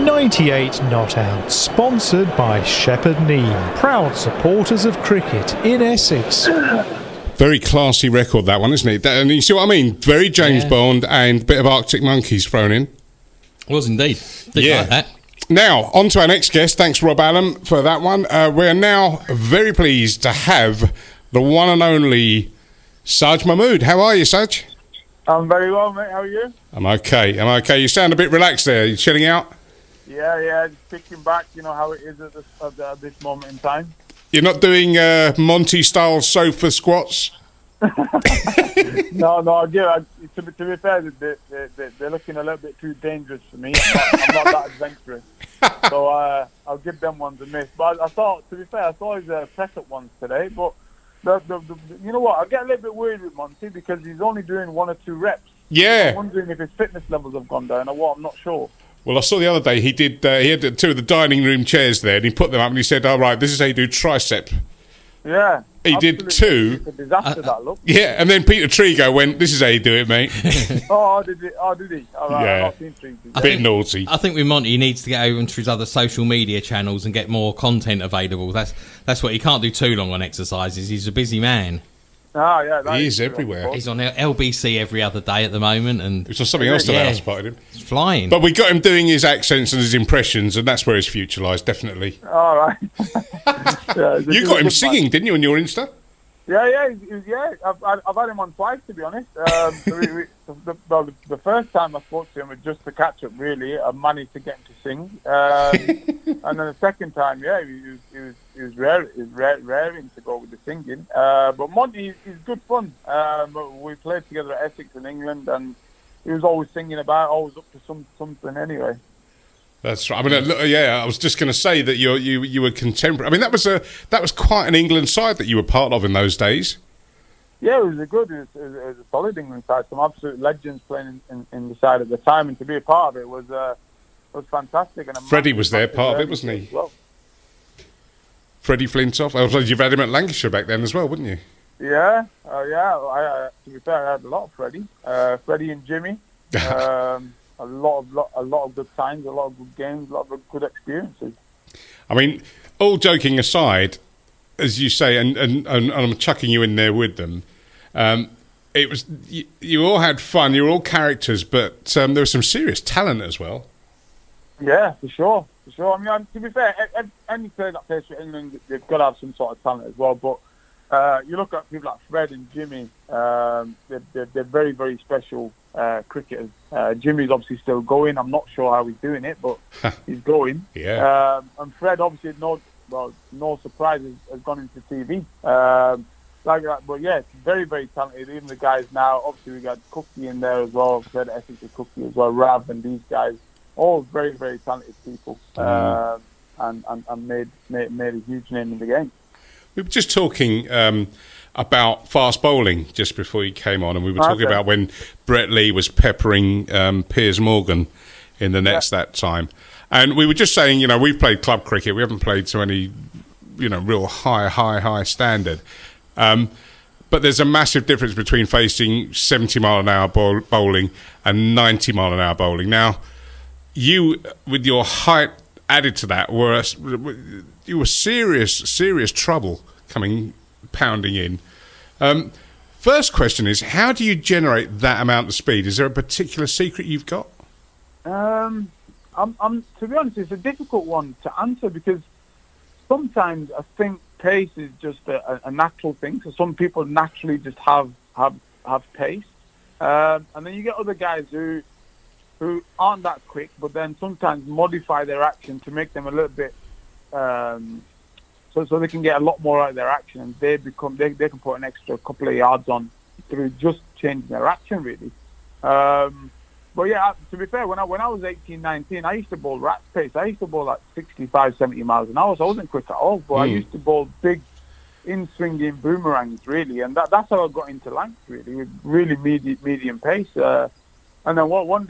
98 not out, sponsored by Shepherd Neame, proud supporters of cricket in Essex. Very classy record, that one, isn't it? And you see what I mean? Very James Bond and a bit of Arctic Monkeys thrown in. Was indeed. Didn't like that. Now, on to our next guest. Thanks, Rob Allen, for that one. We're now very pleased to have the one and only Saj Mahmood. How are you, Saj? I'm very well, mate. How are you? I'm okay. You sound a bit relaxed there. You chilling out? Yeah. Just kicking back. You know how it is at this moment in time. You're not doing Monty-style sofa squats? No. To be fair, they're looking a little bit too dangerous for me. I'm not that adventurous. So I'll give them ones a miss. But I saw his press-up ones today. But you know what? I get a little bit worried with Monty because he's only doing 1 or 2 reps. Yeah. I'm wondering if his fitness levels have gone down or what. I'm not sure. Well, I saw the other day he had 2 of the dining room chairs there, and he put them up and he said, "All right, this is how you do tricep." Yeah. He did 2. It's a disaster, that look. Yeah, and then Peter Trigo went, "This is how you do it, mate." Did he? All right, Yeah. I've not seen A bit naughty. I think with Monty, he needs to get over onto his other social media channels and get more content available. That's what he can't do too long on exercises. He's a busy man. He is everywhere. He's on LBC every other day at the moment, and Which was something else that I spotted him. He's flying. But we got him doing his accents and his impressions, and that's where his future lies, definitely. All right. You got him singing, didn't you, on your Insta? Yeah. I've had him on twice, to be honest. The first time I spoke to him was just to catch up, really. I managed to get him to sing. And then the second time, he was raring to go with the singing. But Monty is good fun. We played together at Essex and England, and he was always singing always up to something anyway. That's right. I mean, I was just going to say that you were contemporary. I mean, that was quite an England side that you were part of in those days. Yeah, it was it was a solid England side. Some absolute legends playing in the side at the time, and to be a part of it was fantastic. And Freddie was there, part of it, wasn't he? Well. Freddie Flintoff. I suppose you've had him at Lancashire back then as well, wouldn't you? Yeah. To be fair, I had a lot of Freddie. Freddie and Jimmy. A lot of good times, a lot of good games, a lot of good experiences. I mean, all joking aside, as you say, and I'm chucking you in there with them. It was you all had fun. You were all characters, but there was some serious talent as well. Yeah, for sure. I mean, to be fair, any player that plays for England, they've got to have some sort of talent as well. But you look at people like Fred and Jimmy, they're very, very special cricketers. Jimmy's obviously still going. I'm not sure how he's doing it, but he's going. Yeah. And Fred, obviously, no surprise, has gone into TV. Like that, but yeah, very, very talented. Even the guys now, obviously, we got Cookie in there as well. Fred Essex and Cookie as well. Rav and these guys. All very, very talented people, and made a huge name in the game. We were just talking about fast bowling just before you came on, and we were talking about when Brett Lee was peppering Piers Morgan in the nets that time. And we were just saying, we've played club cricket. We haven't played to any, real high standard. But there's a massive difference between facing 70-mile-an-hour bowling and 90-mile-an-hour bowling. Now, you, with your height added to that, were serious trouble pounding in. First question is, how do you generate that amount of speed? Is there a particular secret you've got? To be honest, it's a difficult one to answer because sometimes I think pace is just a natural thing. So some people naturally just have pace, and then you get other guys who aren't that quick, but then sometimes modify their action to make them a little bit, so they can get a lot more out of their action, and they can put an extra couple of yards on through just changing their action, really. But yeah, to be fair, when I was 18, 19, I used to bowl rat pace. I used to bowl like 65, 70 miles an hour, so I wasn't quick at all, but I used to bowl big in-swinging boomerangs, really, and that's how I got into length, really, with really medium pace. And then one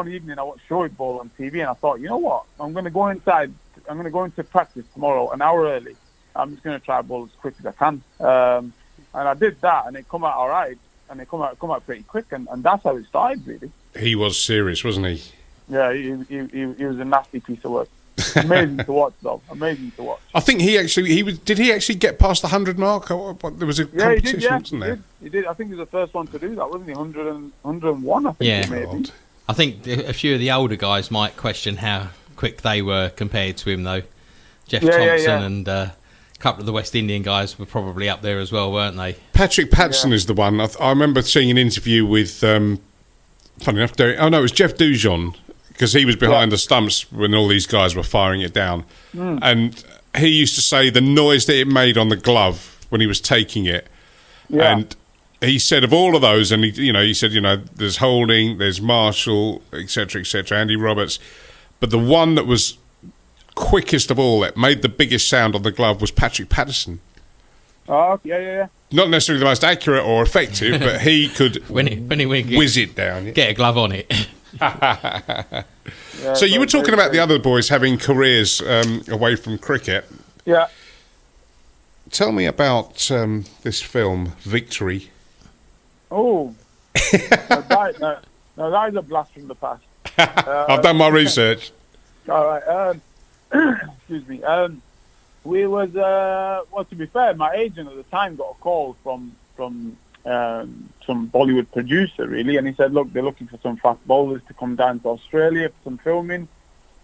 evening I watched Shoaib bowl on TV, and I thought, you know what? I'm going to go inside. I'm going to go into practice tomorrow an hour early. I'm just going to try bowl as quick as I can. And I did that, and it come out all right, and it come out pretty quick, and that's how it started, really. He was serious, wasn't he? Yeah, he was a nasty piece of work. Amazing to watch, though. Amazing to watch. I think did he actually get past the 100 mark? Or there was a competition, wasn't there? He did. I think he was the first one to do that, wasn't he? 101, I think. Maybe. God. I think a few of the older guys might question how quick they were compared to him, though. Jeff Thompson and a couple of the West Indian guys were probably up there as well, weren't they? Patrick Patterson is the one. I remember seeing an interview with, funny enough, it was Jeff Dujon, because he was behind the stumps when all these guys were firing it down. And he used to say the noise that it made on the glove when he was taking it. Yeah. And he said of all of those, and he said, there's Holding, there's Marshall, etc., Andy Roberts, but the one that was quickest of all, that made the biggest sound on the glove, was Patrick Patterson. Oh, yeah. Not necessarily the most accurate or effective, but he could when he whiz it down. Get a glove on it. So you were talking about the other boys having careers away from cricket. Yeah. Tell me about this film, Victory. Oh, that is a blast from the past. I've done my research. All right. Excuse me. We was to be fair, my agent at the time got a call from some Bollywood producer, really, and he said, look, they're looking for some fast bowlers to come down to Australia for some filming.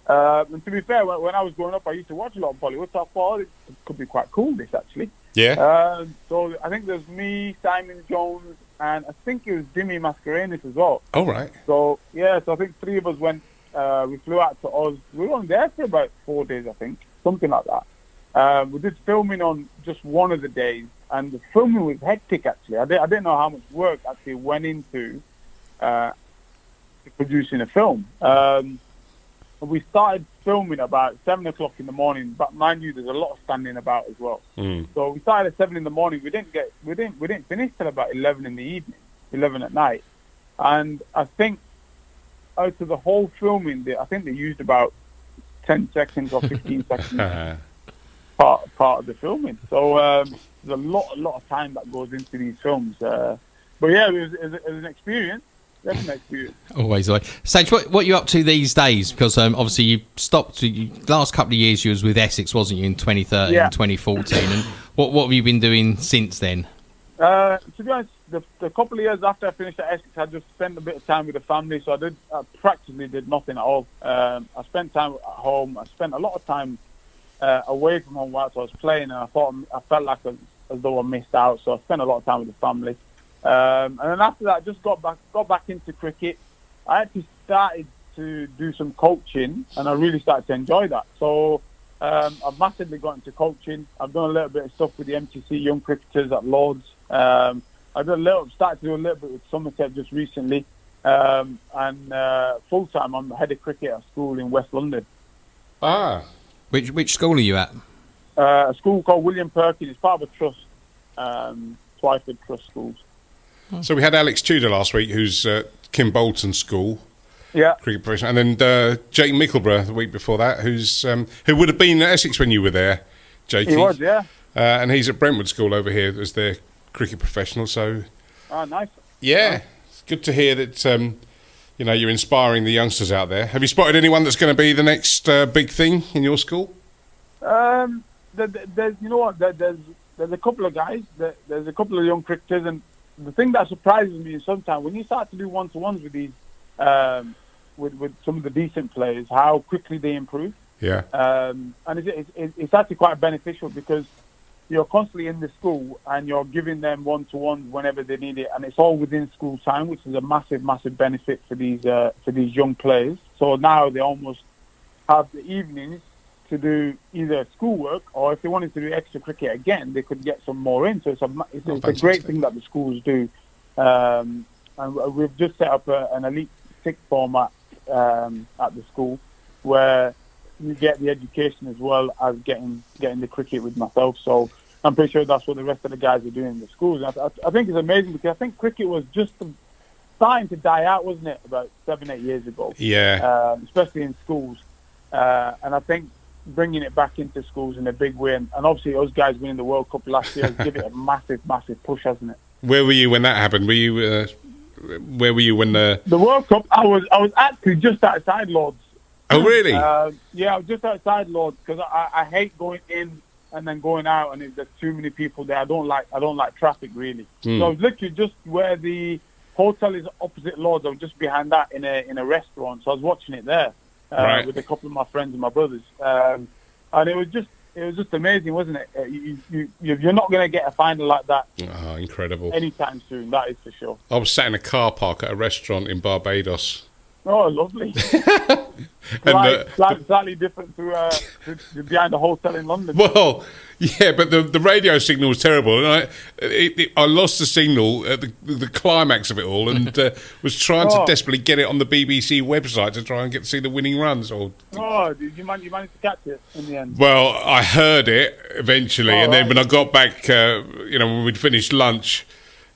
And to be fair, when I was growing up, I used to watch a lot of Bollywood, so I thought it could be quite cool, this, actually. Yeah. So I think there's me, Simon Jones, and I think it was Jimmy Mascarenas as well. Oh, right. So I think three of us went, we flew out to Oz. We were on there for about 4 days, I think, something like that. We did filming on just one of the days, and the filming was hectic, actually. I didn't know how much work actually went into producing a film. We started filming about 7 o'clock in the morning, but mind you, there's a lot of standing about as well. So we started at 7 in the morning. We didn't finish till about 11 in the evening, 11 at night. And I think out of the whole filming, I think they used about 10 seconds or 15 seconds part of the filming. So there's a lot of time that goes into these films. But yeah, it was an experience. Definitely experience. Always. Saj, what are you up to these days? Because obviously you stopped. Last couple of years you was with Essex, wasn't you, in 2013 and 2014? And what have you been doing since then? To be honest, the couple of years after I finished at Essex, I just spent a bit of time with the family. So I practically did nothing at all. I spent time at home. I spent a lot of time away from home whilst I was playing, and I felt like as though I missed out. So I spent a lot of time with the family. And then after that, I just got back into cricket. I actually started to do some coaching, and I really started to enjoy that. So I've massively got into coaching. I've done a little bit of stuff with the MTC Young Cricketers at Lords. I've started to do a little bit with Somerset just recently. And full time, I'm the head of cricket at a school in West London. Ah, which school are you at? A school called William Perkins. It's part of a trust, Twyford Trust Schools. So we had Alex Tudor last week, who's Kim Bolton's school, cricket professional, and then Jake Mickleborough the week before that, who would have been at Essex when you were there, Jakey. He was, yeah. And he's at Brentwood School over here as their cricket professional. So, nice. Yeah, it's good to hear that you're inspiring the youngsters out there. Have you spotted anyone that's going to be the next big thing in your school? There's a couple of guys. There's a couple of young cricketers, and the thing that surprises me is sometimes when you start to do one-to-ones with these, with some of the decent players, how quickly they improve. Yeah. And it's actually quite beneficial because you're constantly in the school and you're giving them one-to-ones whenever they need it, and it's all within school time, which is a massive benefit for these young players. So now they almost have the evenings to do either schoolwork, or if they wanted to do extra cricket again, they could get some more in. So it's a great thing that the schools do. And we've just set up an elite six format at the school where you get the education as well as getting the cricket with myself. So I'm pretty sure that's what the rest of the guys are doing in the schools. And I think it's amazing because I think cricket was just starting to die out, wasn't it, about 7-8 years ago? Yeah. Especially in schools. And I think bringing it back into schools in a big way, and obviously those guys winning the World Cup last year has given it a massive push, hasn't it? Where were you when that happened? Were you Where were you when the World Cup? I was actually just outside Lords. Oh, really? Yeah, I was just outside Lords because I hate going in and then going out, and if there's too many people there, I don't like traffic really. So I was literally just where the hotel is opposite Lords. I was just behind that in a restaurant, so I was watching it there with a couple of my friends and my brothers, and it was just amazing, wasn't it? You're not going to get a final like that. Oh, incredible! Anytime soon, that is for sure. I was sat in a car park at a restaurant in Barbados. Oh, lovely. And slightly different to behind the hotel in London. Well, yeah, but the radio signal was terrible, and I lost the signal at the climax of it all, and was trying to desperately get it on the BBC website to try and get to see the winning runs. Did you manage to catch it in the end? Well, I heard it eventually, and then when I got back, when we'd finished lunch,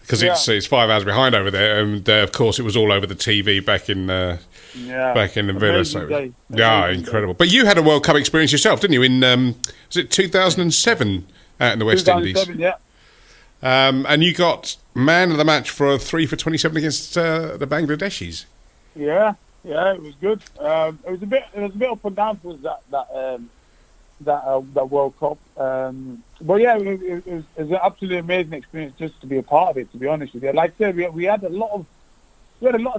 because it's 5 hours behind over there, and of course it was all over the TV back in the villa. So incredible. But you had a World Cup experience yourself, didn't you? In was it 2007 out in the West Indies? Yeah. And you got man of the match for a 3 for 27 against the Bangladeshis. Yeah, it was good. It was a bit up and down for us that World Cup. But yeah, it was an absolutely amazing experience just to be a part of it. To be honest with you, like I said, we had a lot of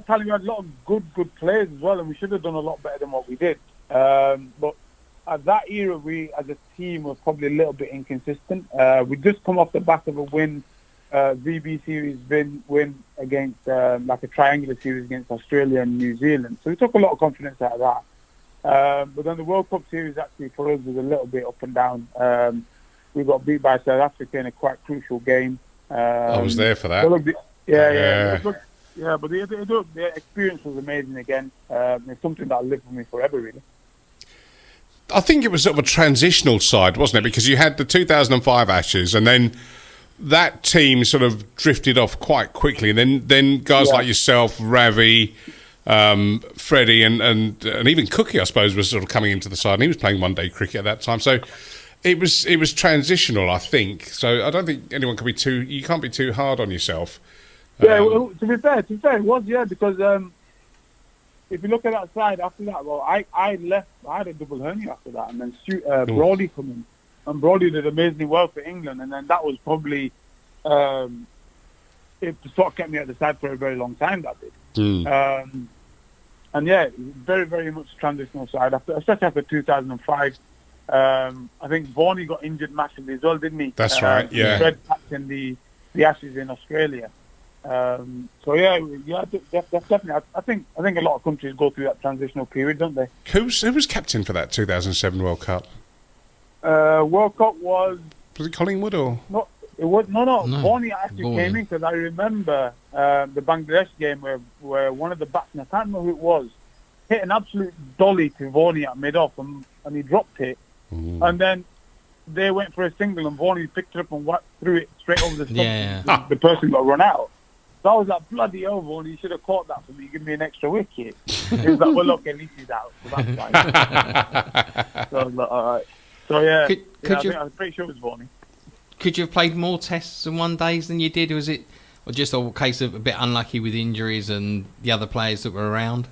talent. We had a lot of good players as well, and we should have done a lot better than what we did. But at that era, we as a team were probably a little bit inconsistent. We just come off the back of a win, VB series win against like a triangular series against Australia and New Zealand. So we took a lot of confidence out of that. But then the World Cup series actually for us was a little bit up and down. We got beat by South Africa in a quite crucial game. I was there for that. But the experience was amazing again. It's something that'll live with me forever, really. I think it was sort of a transitional side, wasn't it? Because you had the 2005 Ashes, and then that team sort of drifted off quite quickly. And then guys like yourself, Ravi, Freddie, and even Cookie, I suppose, was sort of coming into the side, and he was playing one-day cricket at that time. So it was transitional, I think. So I don't think anyone can be you can't be too hard on yourself. To be fair, it was, because if you look at that side after that, well, I left. I had a double hernia after that, and then Brody come in, and Brody did amazingly well for England, and then that was probably it sort of kept me at the side for a very long time. That did, and very very much transitional side especially after 2005. I think Varney got injured massively as well, didn't he? That's right. Yeah. Fred captained the Ashes in Australia. Definitely. I think a lot of countries go through that transitional period, don't they? Who was captain for that 2007 World Cup? World Cup was it Collingwood or no? It was no. Varney actually came in because I remember the Bangladesh game where one of the batsmen, I can't remember who it was, hit an absolute dolly to Varney at mid-off and he dropped it, and then they went for a single and Varney picked it up and threw it straight over the stump. The person got run out. So I was like, bloody hell, Varney, you should have caught that for me. Give me an extra wicket. He was like, well, look, at least he's out. So that's fine. So I was like, all right. So, I'm pretty sure it was Varney. Could you have played more tests and one days than you did? Was it just a case of a bit unlucky with injuries and the other players that were around?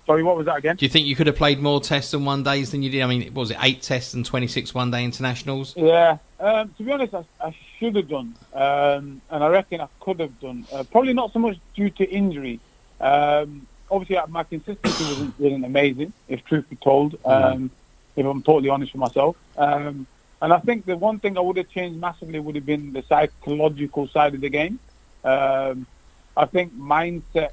Sorry, what was that again? Do you think you could have played more tests and one days than you did? I mean, what was it, 8 tests and 26 one-day internationals? Yeah. To be honest, I should have done. And I reckon I could have done. Probably not so much due to injury. Obviously, my consistency wasn't amazing, if truth be told, if I'm totally honest with myself. And I think the one thing I would have changed massively would have been the psychological side of the game. I think mindset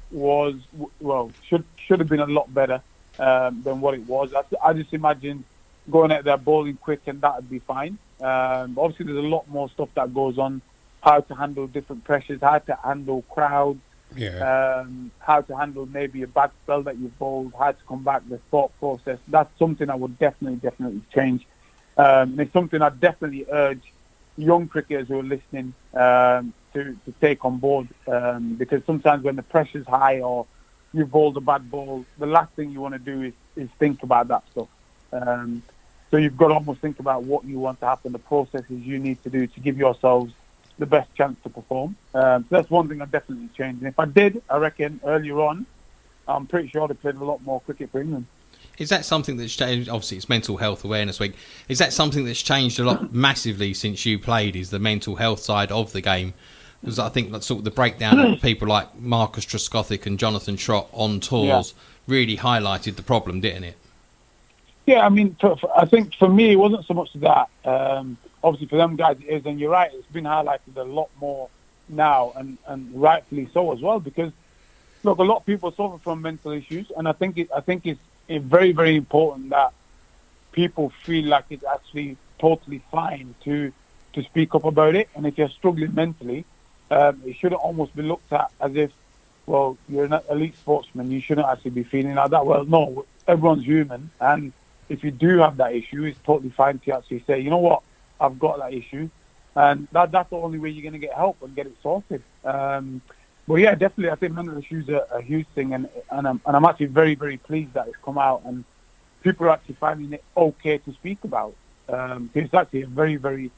should have been a lot better than what it was. I just imagined going out there bowling quick and that would be fine. Obviously, there's a lot more stuff that goes on. How to handle different pressures, how to handle crowds, how to handle maybe a bad spell that you've bowled, how to come back, the thought process. That's something I would definitely change. And it's something I definitely urge young cricketers who are listening to take on board, because sometimes when the pressure's high or you've bowled a bad ball, the last thing you want to do is think about that stuff. So you've got to almost think about what you want to happen, the processes you need to do to give yourselves the best chance to perform. So that's one thing I definitely changed. And if I did, I reckon earlier on, I'm pretty sure I'd have played a lot more cricket for England. Is that something that's changed? Obviously, it's Mental Health Awareness Week. Is that something that's changed a lot massively since you played? Is the mental health side of the game? Because I think that's sort of the breakdown of people like Marcus Trescothick and Jonathan Trott on tours really highlighted the problem, didn't it? Yeah, I mean, I think for me, it wasn't so much that. Obviously, for them guys, it is, and you're right, it's been highlighted a lot more now, and rightfully so as well, because, look, a lot of people suffer from mental issues, and I think it's very, very important that people feel like it's actually totally fine to speak up about it, and if you're struggling mentally, it shouldn't almost be looked at as if, well, you're an elite sportsman, you shouldn't actually be feeling like that. Well, no, everyone's human, and if you do have that issue, it's totally fine to actually say, you know what, I've got that issue, and that's the only way you're going to get help and get it sorted. But yeah, definitely, I think mental issues are a huge thing, and I'm actually very, very pleased that it's come out and people are actually finding it okay to speak about. It's actually a very, very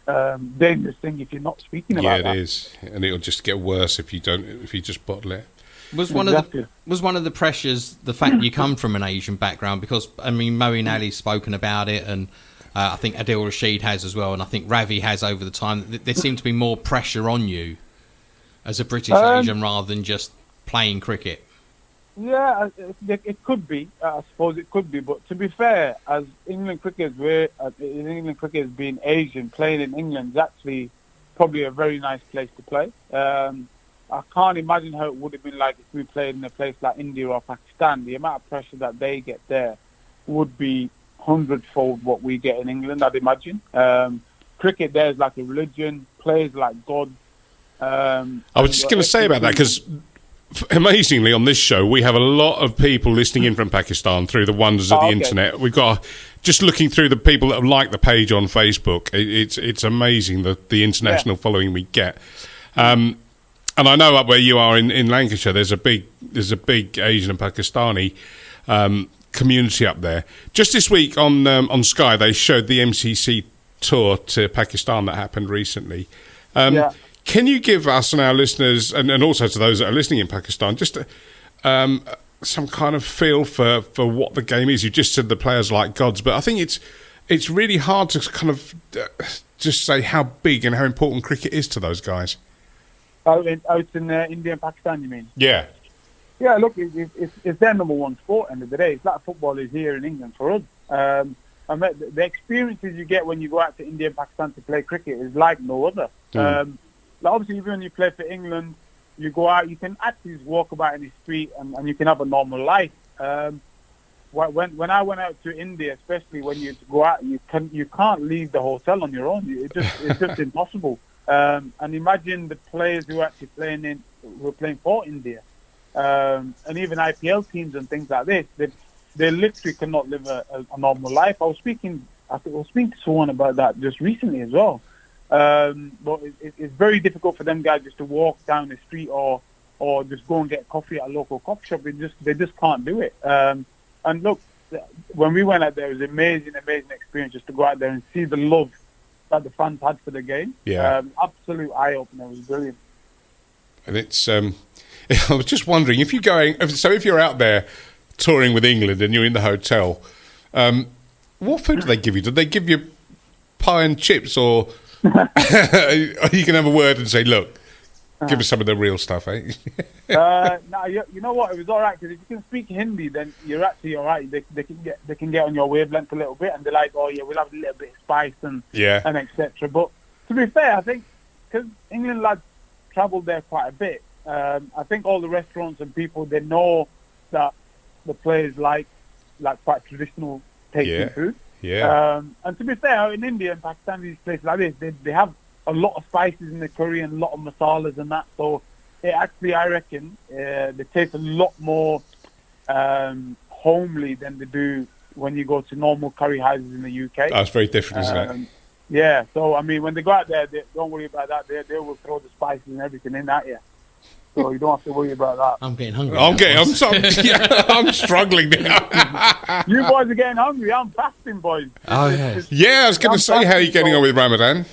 dangerous thing if you're not speaking about it. Yeah, it is, and it'll just get worse if you just bottle it. Was one of the pressures the fact you come from an Asian background? Because I mean, Moeen Ali's spoken about it, and I think Adil Rashid has as well, and I think Ravi has over the time. There seemed to be more pressure on you as a British Asian rather than just playing cricket. Yeah, it could be. I suppose it could be. But to be fair, as England cricketers, England cricket being Asian, playing in England is actually probably a very nice place to play. I can't imagine how it would have been like if we played in a place like India or Pakistan. The amount of pressure that they get there would be 100-fold what we get in England, I'd imagine. Cricket there is like a religion, players like God. I was just going to say about that, because amazingly on this show we have a lot of people listening in from Pakistan through the wonders of the internet. We've got, just looking through the people that have liked the page on Facebook, it's amazing the international following we get. And I know up where you are in Lancashire, there's a big Asian and Pakistani community up there. Just this week on Sky, they showed the MCC tour to Pakistan that happened recently. Can you give us and our listeners, and also to those that are listening in Pakistan, just some kind of feel for what the game is? You just said the players like gods, but I think it's really hard to kind of just say how big and how important cricket is to those guys. Out in India and Pakistan, you mean? Yeah. Yeah, look, it's their number one sport end of the day. It's like football is here in England for us. I mean, the experiences you get when you go out to India and Pakistan to play cricket is like no other. Like obviously, even when you play for England, you go out, you can actually just walk about in the street and you can have a normal life. When I went out to India, especially when you go out, you can't leave the hotel on your own. It's just impossible. And imagine the players who are actually playing for India, and even IPL teams and things like this. They literally cannot live a normal life. I was speaking to someone about that just recently as well. But it's very difficult for them guys just to walk down the street or just go and get coffee at a local coffee shop. They just can't do it. And look, when we went out there, it was an amazing experience just to go out there and see the love that the fans had for the game. Yeah. Absolute eye-opener. It was brilliant. And it's, I was just wondering, if you're out there touring with England and you're in the hotel, what food do they give you? Do they give you pie and chips, or you can have a word and say, look, give us some of the real stuff, eh? No, you know what? It was all right, because if you can speak Hindi, then you're actually all right. They can get on your wavelength a little bit, and they're like, oh yeah, we'll have a little bit of spice and etc. But to be fair, I think because England lads travelled there quite a bit, I think all the restaurants and people, they know that the players like quite traditional tasting food. Yeah. And to be fair, in India and Pakistan, these places like this, they have a lot of spices in the curry and a lot of masalas and that. So it actually, I reckon, they taste a lot more homely than they do when you go to normal curry houses in the UK. That's very different, isn't it? Yeah. So, I mean, when they go out there, don't worry about that. They will throw the spices and everything in that, So you don't have to worry about that. I'm getting hungry. I'm struggling now. You boys are getting hungry. I'm fasting, boys. Oh, yeah. Yeah, I was going to say, how are you getting on with Ramadan?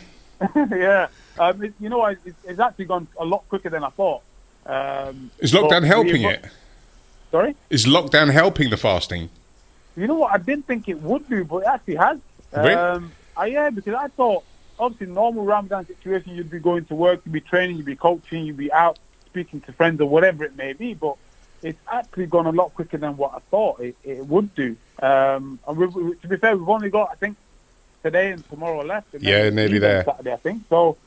Yeah. You know, it's actually gone a lot quicker than I thought. Is lockdown helping it? Sorry? Is lockdown helping the fasting? You know what? I didn't think it would do, but it actually has. Really? Yeah, because I thought, obviously, normal Ramadan situation, you'd be going to work, you'd be training, you'd be coaching, you'd be out speaking to friends or whatever it may be. But it's actually gone a lot quicker than what I thought it would do. And to be fair, we've only got, I think, today and tomorrow left. And Yeah, nearly there. Saturday, I think. So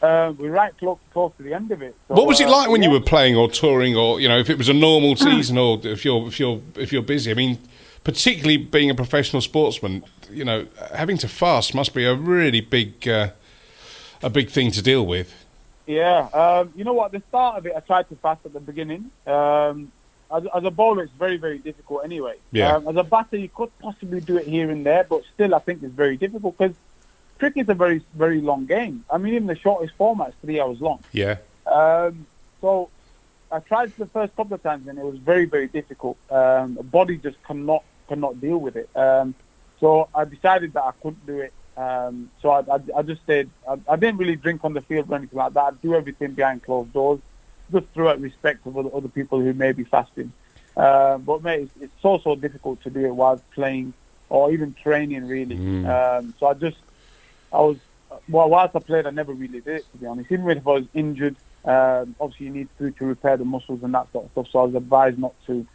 we're right close to the end of it. So, What was it like when you were playing or touring, or if it was a normal season, or if you're busy? I mean, particularly being a professional sportsman, having to fast must be a really big thing to deal with. Yeah, you know what? The start of it, I tried to fast at the beginning. As a bowler, it's very, very difficult anyway. Yeah. As a batter, you could possibly do it here and there, but still, I think it's very difficult because cricket's a very, very long game. I mean, even the shortest format is 3 hours long. Yeah. So I tried the first couple of times, and it was very, very difficult. The body just cannot deal with it. So I decided that I couldn't do it. So I just stayed. I didn't really drink on the field or anything like that. I'd do everything behind closed doors, just throughout respect of other people who may be fasting. But mate, it's so difficult to do it whilst playing or even training, really. So whilst I played, I never really did it, to be honest. Even if I was injured, obviously you need food to repair the muscles and that sort of stuff. So I was advised not to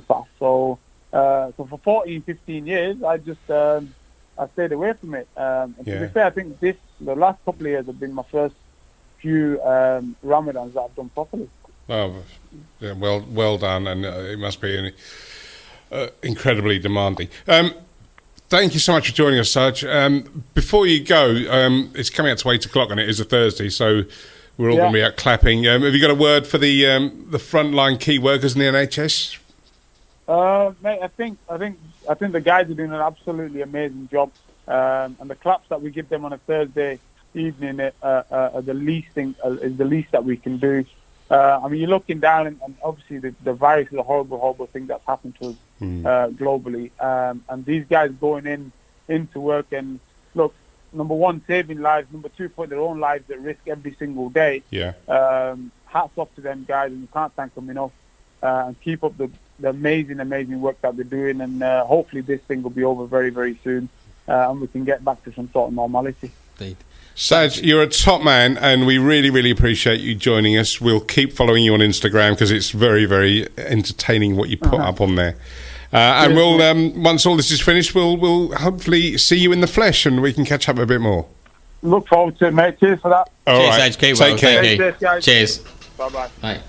fast. So for 14, 15 years, I just I stayed away from it. And to be fair, I think the last couple of years have been my first few Ramadans that I've done properly. Oh, yeah, well done, and it must be incredibly demanding. Thank you so much for joining us, Saj. Before you go, it's coming out to 8 o'clock, and it is a Thursday, so we're all going to be out clapping. Have you got a word for the frontline key workers in the NHS? Mate, I think the guys are doing an absolutely amazing job, and the claps that we give them on a Thursday evening are the least that we can do. I mean, you're looking down, and obviously the virus is a horrible thing that's happened to us globally. And these guys going into work and look, number one, saving lives. Number two, putting their own lives at risk every single day. Yeah. Hats off to them guys, and you can't thank them enough. And keep up the amazing work that they're doing. And hopefully this thing will be over very, very soon, and we can get back to some sort of normality. Indeed. Saj, you're a top man, and we really, really appreciate you joining us. We'll keep following you on Instagram because it's very, very entertaining what you put up on there. And we'll once all this is finished, we'll hopefully see you in the flesh, and we can catch up a bit more. Look forward to it, mate. Cheers for that. All Cheers, right. Saj. Keep Take well. care. Thank you. Cheers, guys. Cheers. Bye-bye. Bye.